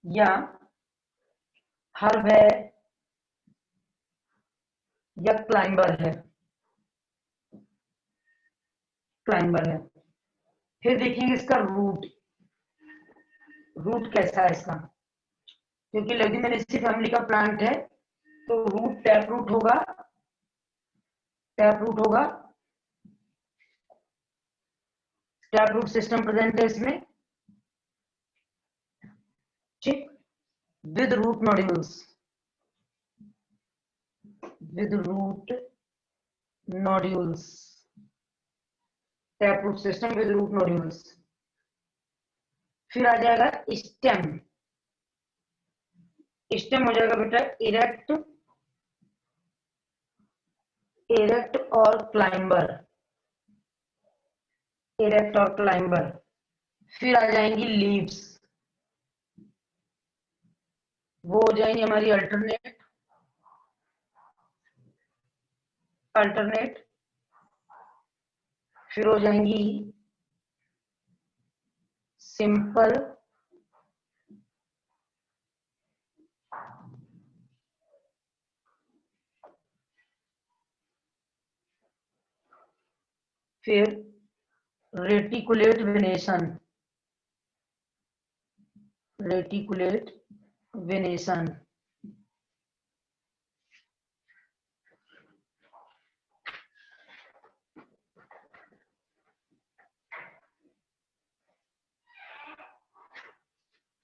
या हर्ब है या क्लाइंबर है, क्लाइंबर है। फिर देखेंगे इसका रूट, रूट कैसा है इसका, क्योंकि लेग्यूमिनेसी फैमिली का प्लांट है तो रूट टैप रूट होगा, टैप रूट होगा, टैप रूट सिस्टम प्रेजेंट है इसमें, ठीक, with root nodules, with root nodules, tap root system with root nodules. फिर आ जाएगा स्टेम, स्टेम हो जाएगा बेटा इरेक्ट, इरेक्ट और क्लाइंबर, इरेक्ट और क्लाइंबर। फिर आ जाएंगी लीव्स, वो हो जाएंगी हमारी अल्टरनेट, अल्टरनेट। फिर हो जाएंगी सिंपल, फिर रेटिकुलेट वेनेशन, रेटिकुलेट वेनेशन।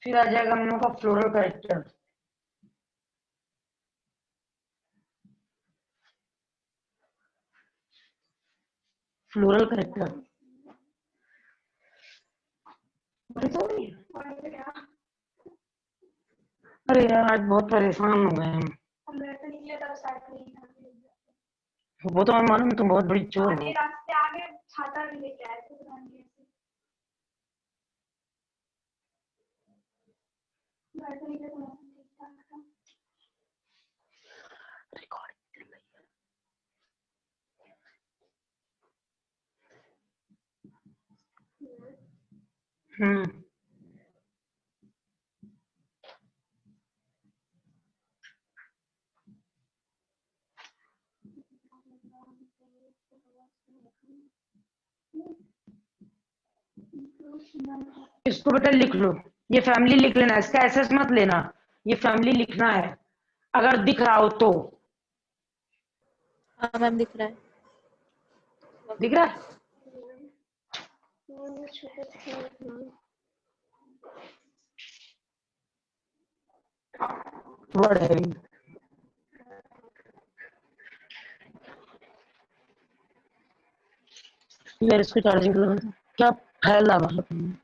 फिर आ जाएगा हम लोग का फ्लोरल कैरेक्टर, फ्लोरल कैरेक्टर। अरे यार आज बहुत परेशान हो गए हम। वो तो मैं मालूम, तुम बहुत बड़ी चोर हो। रास्ते आगे छाता भी लेके आए थे। हम्म, इसको बेटा लिख लो, ये फैमिली लिख लेना, इसका एसेस मत लेना, ये फैमिली लिखना है अगर दिख रहा हो तो। हाँ मैम दिख रहा है। दिख रहा है? वर्ड है यार, इसको चार्जिंग क्या फैला मतलब।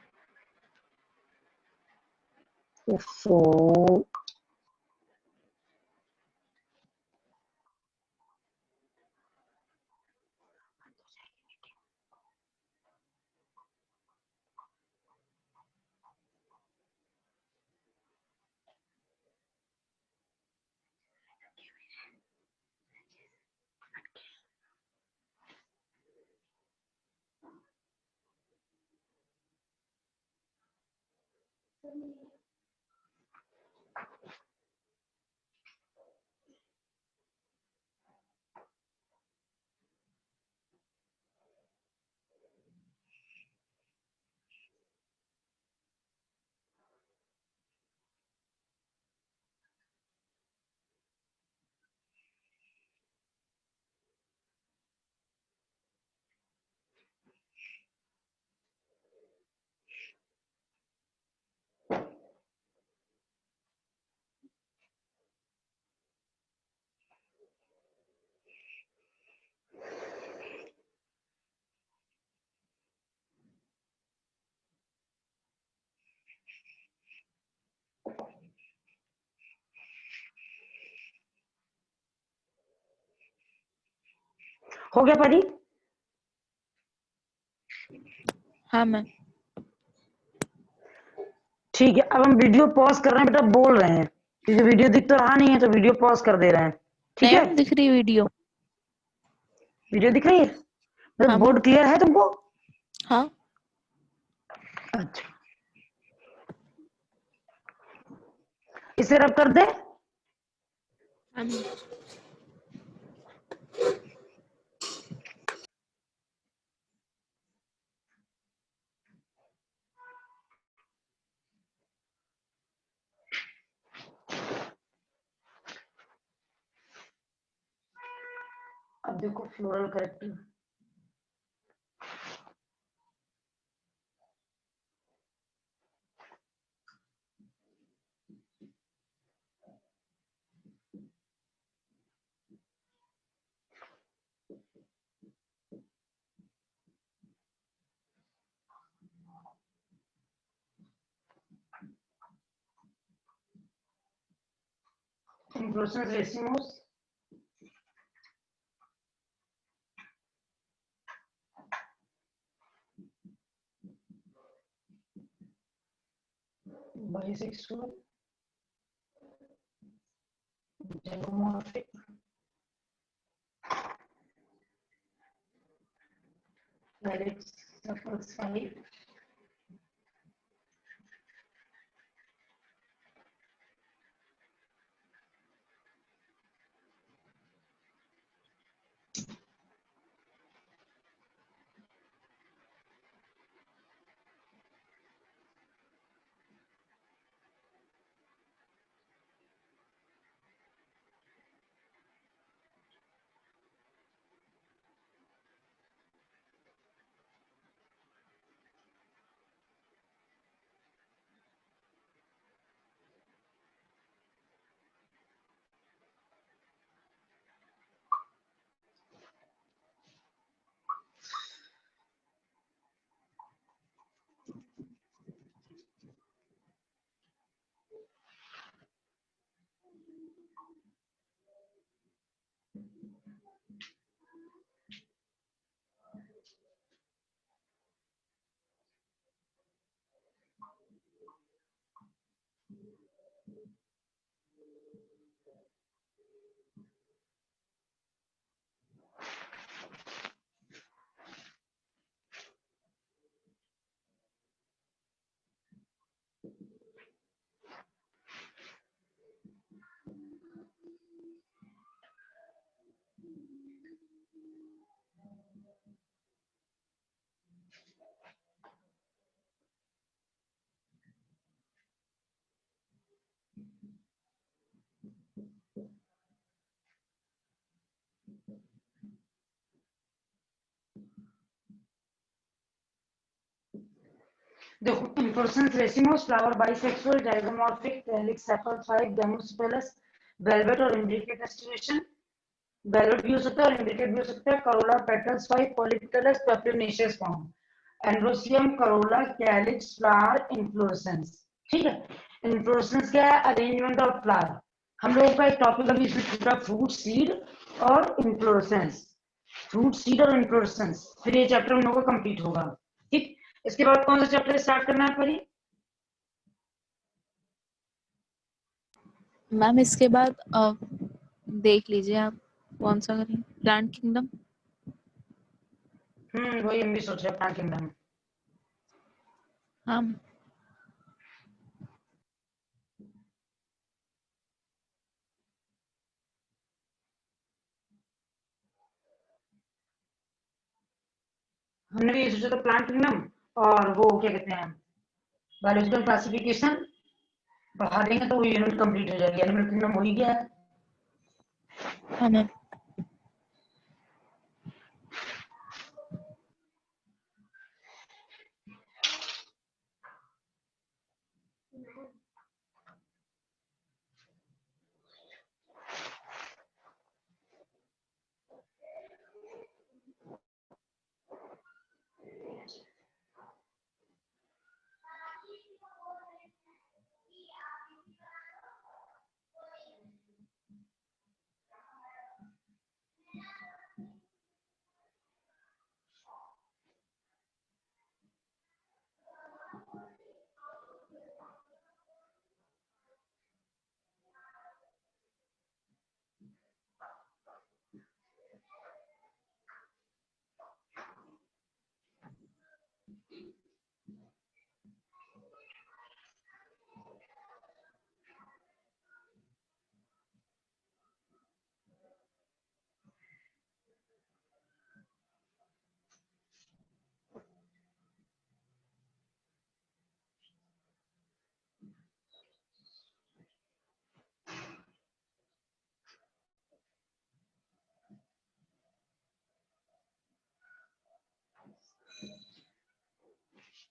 ओफो, हो गया परी? हाँ मैम। ठीक है, अब हम वीडियो पॉज कर रहे हैं बेटा, बोल रहे हैं क्योंकि वीडियो दिख तो रहा नहीं है तो वीडियो पॉज कर दे रहे हैं, ठीक नहीं है? मैम दिख रही वीडियो। वीडियो दिख रही है, मतलब हाँ बोर्ड मैम। क्लियर है तुमको? हाँ। अच्छा, इसे रब कर दे। हाँ मैम। अब देखो floral character, inflorescence racemose, bisexual, zygomorphic, calyx suffers 5, देखो inflorescence racemose, flower bisexual, zygomorphic, calyx sepal 5, demospelus, velvet और imbricate restoration, velvet भी हो सकता है और imbricate भी हो सकता है, corolla petals 5, polypetalous, papilionaceous form, androecium, Corolla, calyx, flower, inflorescence. ठीक है, इन्फ्लोरेसेंस क्या है? Arrangement of flower. हम लोगों का एक टॉपिक अभी इसमें छूटा, फ्रूट सीड और इन्फ्लोरेसेंस, फ्रूट सीड और इन्फ्लोरेसेंस, फिर ये चैप्टर हम लोगों का कंप्लीट होगा। ठीक, इसके बाद कौन सा चैप्टर स्टार्ट करना है परी? मैम इसके बाद देख लीजिए आप कौन सा करें, प्लांट किंगडम। वही हम भी सोच रहे हैं, प्लांट किंगडम। हाँ मैम। हमने भी ये सोचा था, प्लांट किंगडम और वो क्या कहते हैं, बायोलॉजिकल क्लासिफिकेशन बढ़ा देंगे तो वो यूनिट कंप्लीट हो जाएगी। एनिमल किंगडम हो ही गया है। हाँ मैम।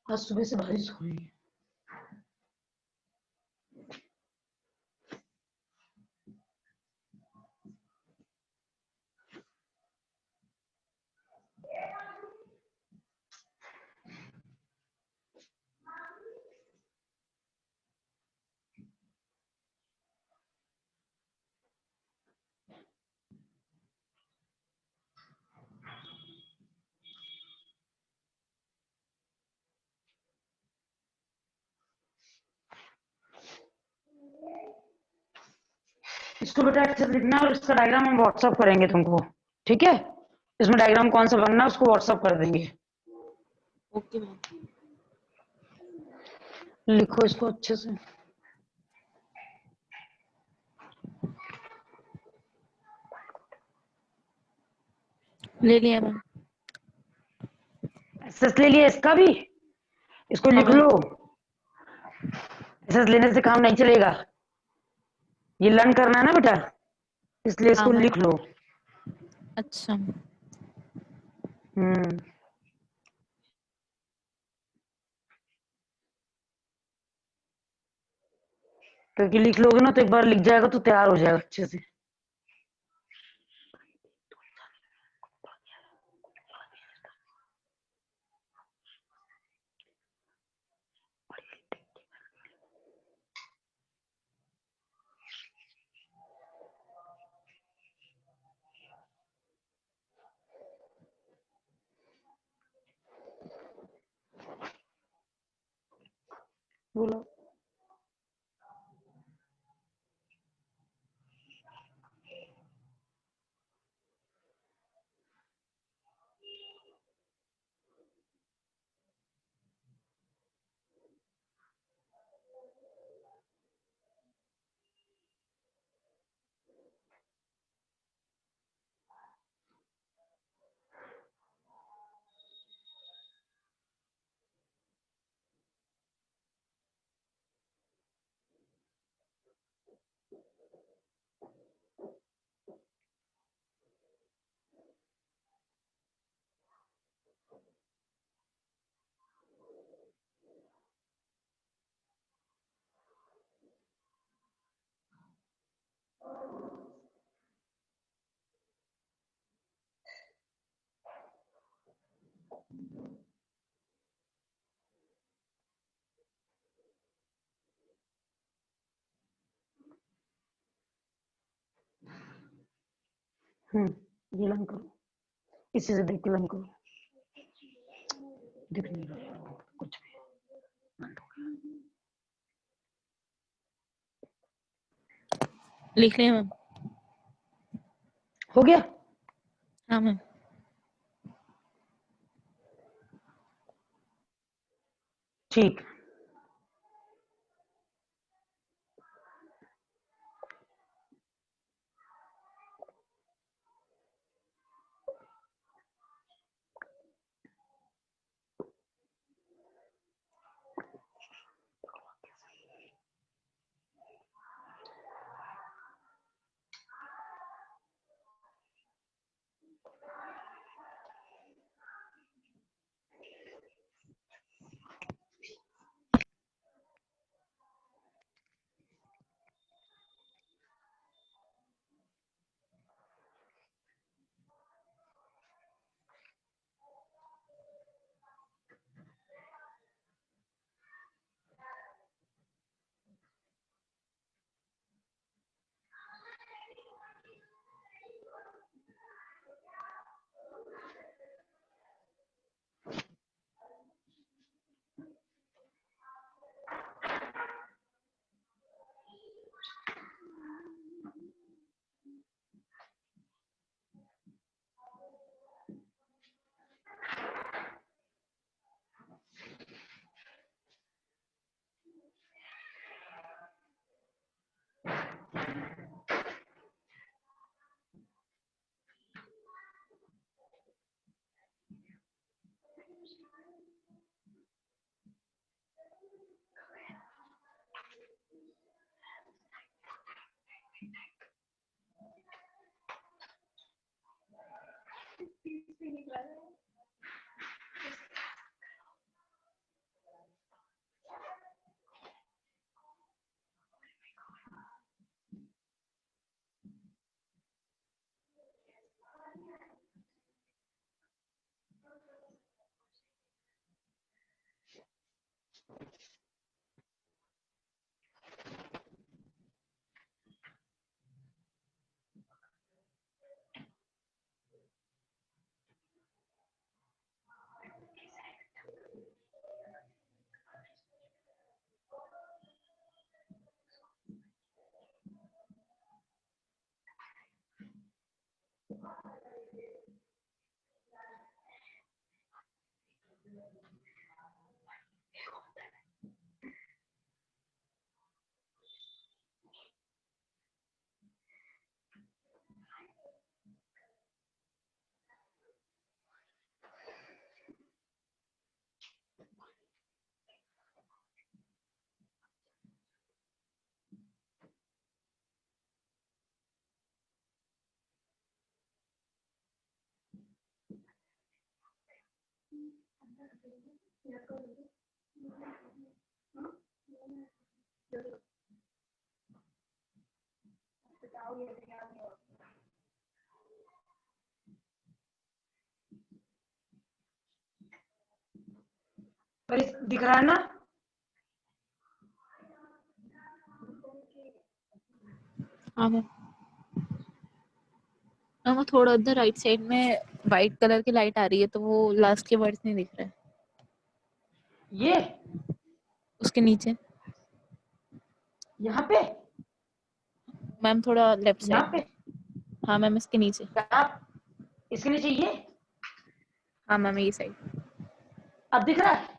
आज सुबह से बारिश हो रही है। इसको बेटा अच्छे से लिखना और इसका डायग्राम हम व्हाट्सअप करेंगे तुमको, ठीक है? इसमें डायग्राम कौन सा बनना है उसको व्हाट्सअप कर देंगे। Okay ma'am. लिखो इसको अच्छे से। ले लिया मैम। एसएस ले लिया इसका भी, इसको हाँ लिख मैम। लो। एसएस लेने से काम नहीं चलेगा, ये लर्न करना है ना बेटा, इसलिए हाँ इसको मैम। लिख लो। अच्छा। क्योंकि लिख लोगे ना तो एक बार लिख जाएगा तो तैयार हो जाएगा अच्छे से। बोलो। ये लर्न करो, इसी से देख के लर्न करो। दिख नहीं रहा कुछ भी, बंद हो गया। लिख लिया मैम। हो गया? हाँ मैम। ठीक। पर दिख रहा है ना? हाँ मैम। मैम वो थोड़ा उधर राइट साइड में वाइट कलर की लाइट आ रही है, तो वो लास्ट के वर्ड्स नहीं दिख रहे हैं। ये उसके नीचे यहाँ पे, मैम, थोड़ा लेफ्ट यहाँ साइड पे में। हाँ मैम, इसके नीचे। क्या? इसके नीचे ये हाँ मैम, ये साइड। अब दिख रहा है?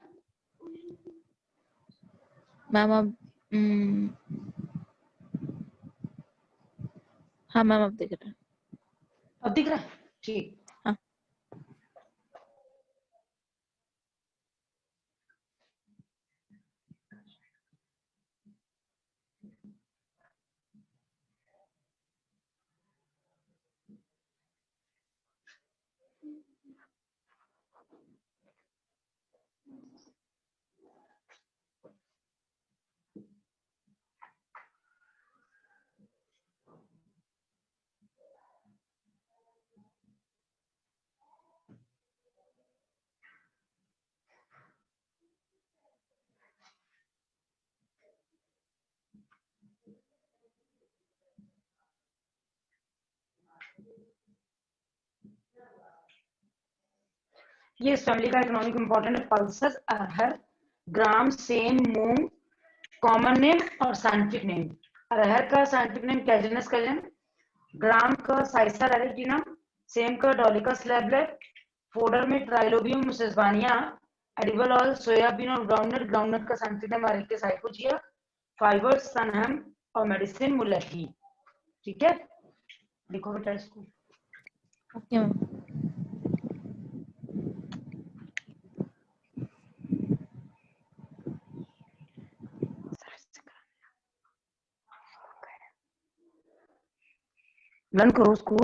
मैम अब हाँ मैम, अब दिख रहा है। अब दिख रहा है, ठीक। हाँ। ये इस फैमिली का इकोनॉमिक इंपॉर्टेंट है। पल्सेस, अरहर, ग्राम, सेम, मूंग, कॉमन नेम और साइंटिफिक नेम। अरहर का साइंटिफिक नेम कैजेनस कैजन, ग्राम का साइसर एरिटिनम, सेम का डॉलिकस लैबलेट, फोडर में ट्राइलोबियम सेसबानिया, एडिबल ऑयल सोयाबीन और ग्राउंडनट, ग्राउंडनट का साइंटिफिक नेम अरेक्टिस हाइपोजिया, फाइबर सनहम और मेडिसिन मुलेठी। ठीक है, लिखो बेटा इसको। Okay ma'am. लर्न करो उसको।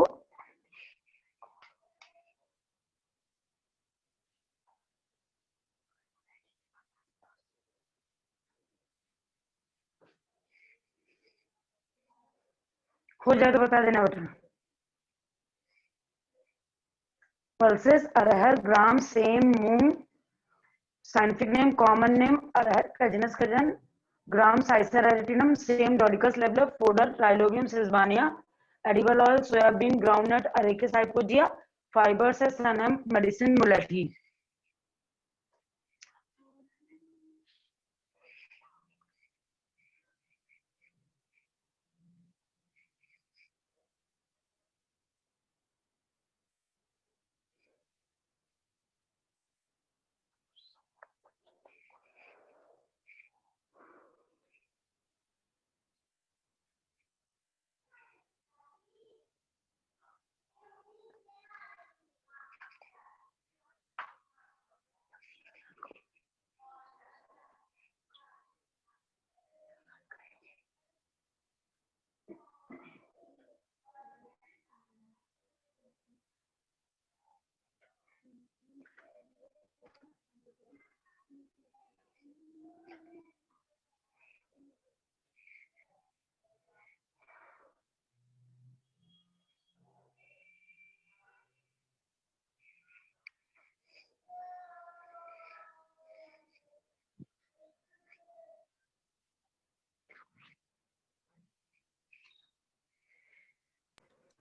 हो जाए तो बता देना बेटा। Pulses, arhar, gram, sem, moong, scientific name, common name arhar, Cajanus cajan, gram Cicer arietinum, sem Dolichos lablab, fodder Trifolium Sesbania, edible oil soybean, groundnut Arachis hypogaea, fibres है सनम, मेडिसिन मुलेठी।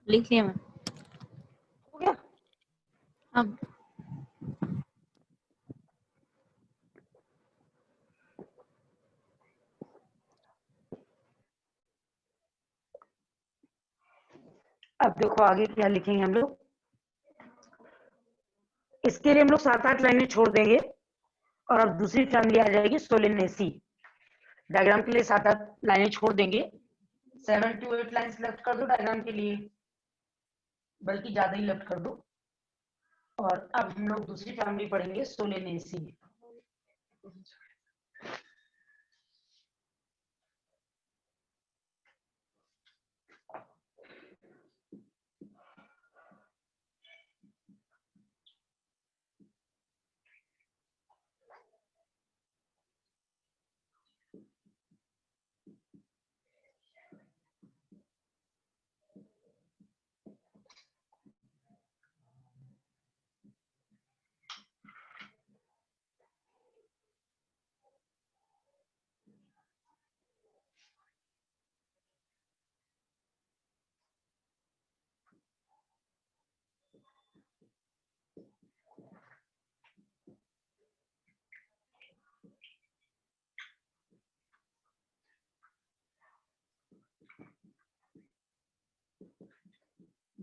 लिख लिया मैम। हो गया? अब अब देखो आगे क्या लिखेंगे हम लोग। इसके लिए हम लोग 7-8 लाइनें छोड़ देंगे और अब दूसरी फैमिली आ जाएगी सोलेनेसी। डायग्राम के लिए 7-8 लाइनें छोड़ देंगे। 7 to 8 लाइन्स लेफ्ट कर दो डायग्राम के लिए, बल्कि ज्यादा ही लेफ्ट कर दो। और अब हम लोग दूसरी फैमिली पढ़ेंगे सोलेनेसी।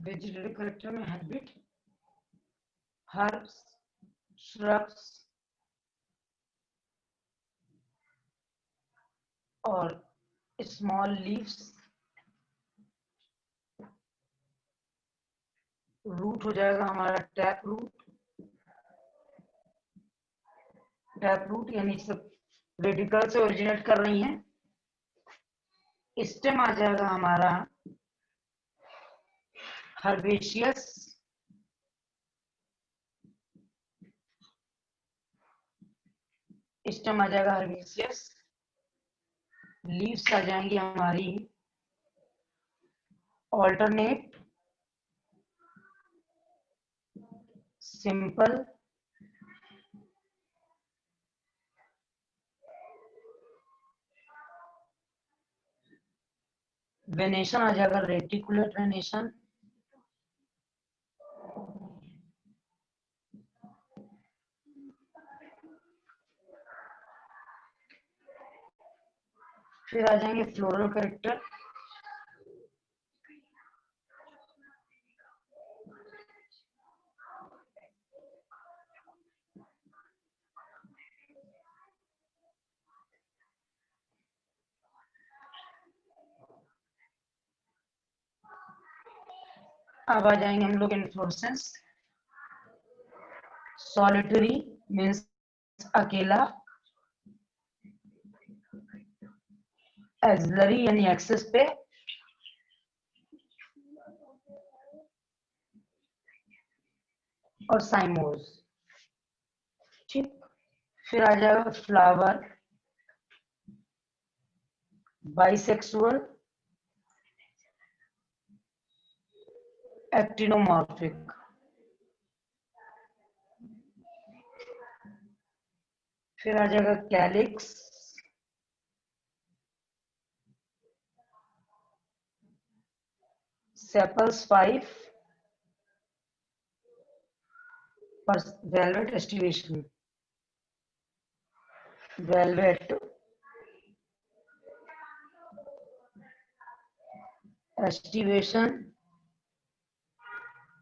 वेजिटेटिव करेक्टर में हैबिट, हर्ब्स, shrubs और स्मॉल लीव्स। रूट हो जाएगा हमारा टैप रूट। टैप रूट यानी सब रेडिकल से ओरिजिनेट कर रही हैं। स्टेम आ जाएगा हमारा हर्बेशियस। स्टेम आ जाएगा हर्बेशियस। लीव्स आ जाएंगी हमारी ऑल्टरनेट, सिंपल, वेनेशन आ जाएगा रेटिकुलेट वेनेशन। फिर आ जाएंगे फ्लोरल कैरेक्टर। अब आ जाएंगे हम लोग इन्फ्लोरेसेंस। सॉलिटरी मीन्स अकेला, एक्सिलरी यानी एक्सेस पे, और साइमोस। ठीक, फिर आ जाएगा फ्लावर, बाइसेक्सुअल, एक्टिनोमॉर्फिक। फिर आ जाएगा कैलिक्स, सेपल्स 5, और valvate aestivation. Valvate aestivation,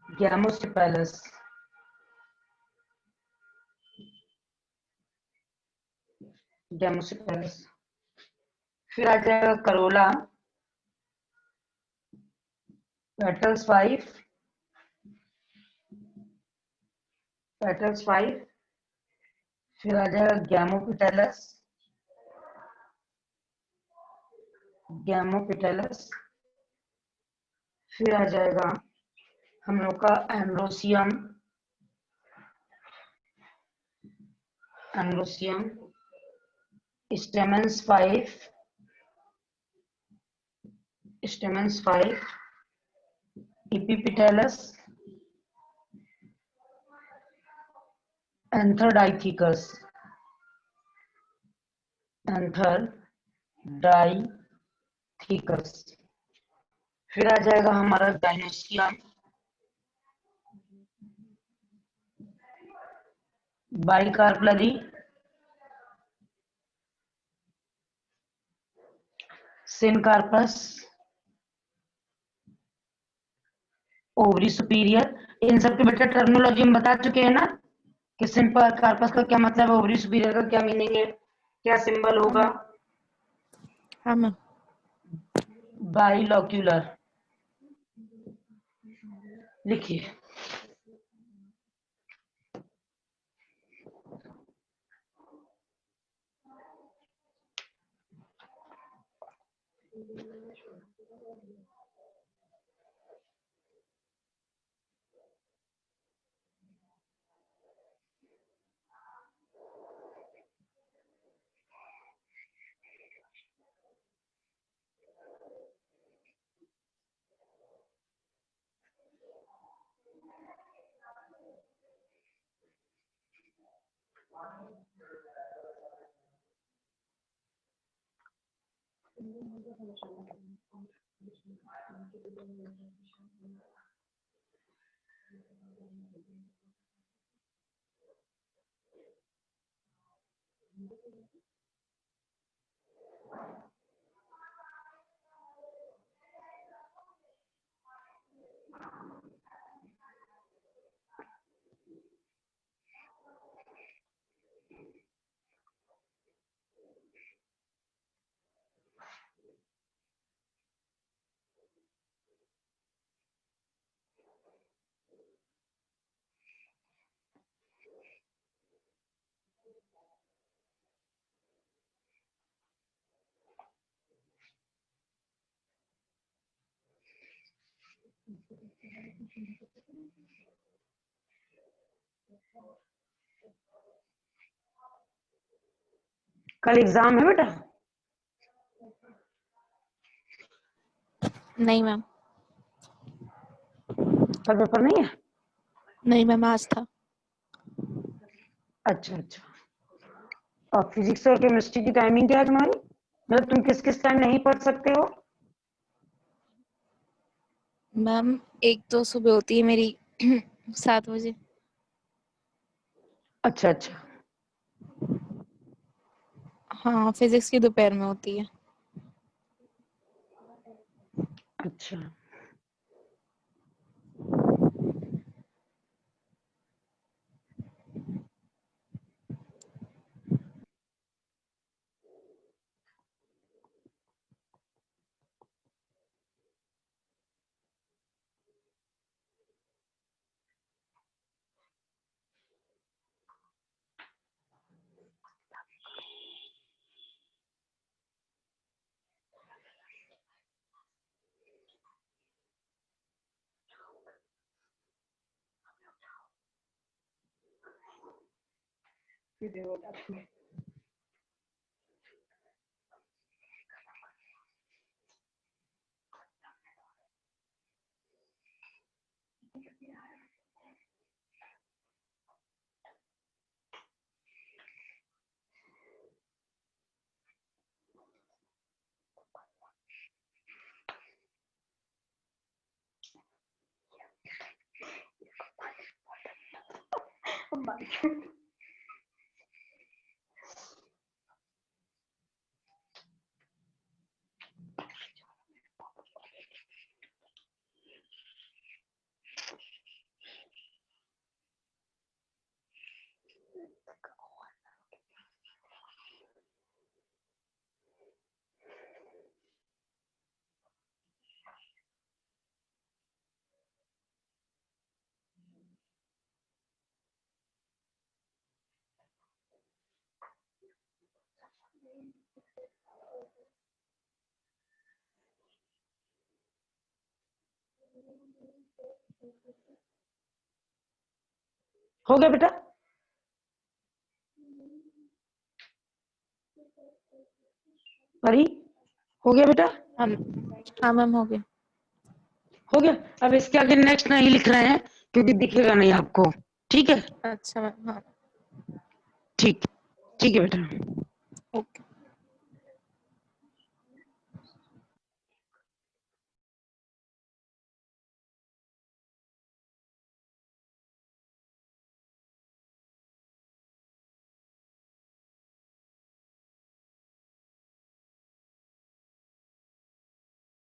gamosepalous. Gamosepalous. फिर आ जाएगा करोला, पेटल्स 5, पेटल्स 5। फिर आ जाएगा गैमोपिटेलस, गैमोपिटेलस। फिर आ जाएगा हम लोग का androecium, androecium, stamens 5, stamens 5, epipetalous, anther dithecous, anther dithecous. फिर आ जाएगा हमारा gynoecium, bicarpellary, syncarpous, ovary superior. इन सब के बेटा टर्मिनोलॉजी हम बता चुके हैं ना कि सिंपल कार्पस का क्या मतलब है, ओवरी सुपीरियर का क्या मीनिंग है, क्या सिंबल होगा। हाँ मैम। बाइलॉक्यूलर लिखिए। कल एग्जाम है बेटा? नहीं मैम। कल पेपर नहीं है? नहीं मैम, आज था। अच्छा अच्छा। और फिजिक्स और केमिस्ट्री की टाइमिंग क्या है तुम्हारी? मतलब तुम किस किस टाइम नहीं पढ़ सकते हो? मैम एक तो सुबह होती है मेरी 7 बजे। अच्छा अच्छा। हाँ, फिजिक्स की दोपहर में होती है। अच्छा। हो गया बेटा? परी, हो गया बेटा? हम हाँ मैम, हो गया। हो गया। अब इसके आगे नेक्स्ट नहीं लिख रहे हैं क्योंकि दिखेगा नहीं आपको। ठीक है? अच्छा मैम, हाँ। ठीक, ठीक है बेटा।